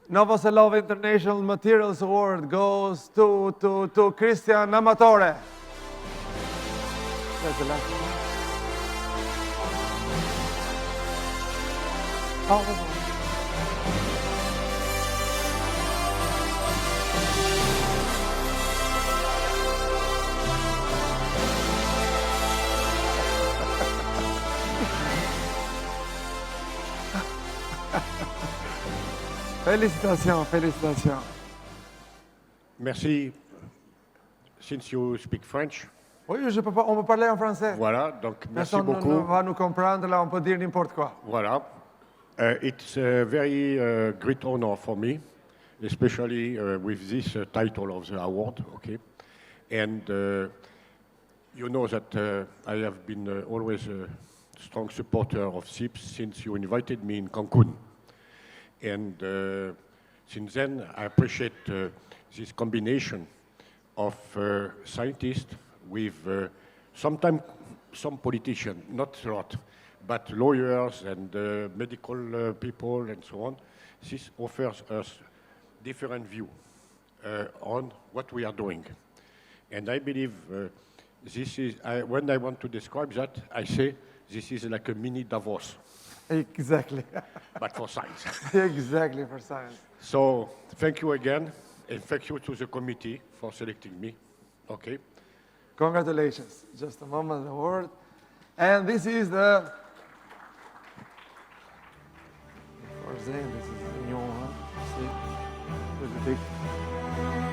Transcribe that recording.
Novoselov International Materials Award goes to Konstantin Amatore. That's the last one. Oh, that's one. Félicitations, félicitations. Merci. Since you speak French. Oui, on peut parler en français. Voilà, donc merci Personne beaucoup. ne va nous comprendre, là, on peut dire n'importe quoi. Voilà. It's a very great honor for me, especially with this title of the award, okay? And you know that I have been always a strong supporter of SIPS since you invited me in Cancun. And since then, I appreciate this combination of scientists with sometimes some politicians, not a lot, but lawyers and medical people and so on. This offers us different view on what we are doing. And I believe this is, when I want to describe that, I say this is like a mini Davos. Exactly. But for science. Exactly, for science. So thank you again, and thank you to the committee for selecting me. Okay. Congratulations. Just a moment, the award. And this is the... For Zayn, this is the new one. See? With the big...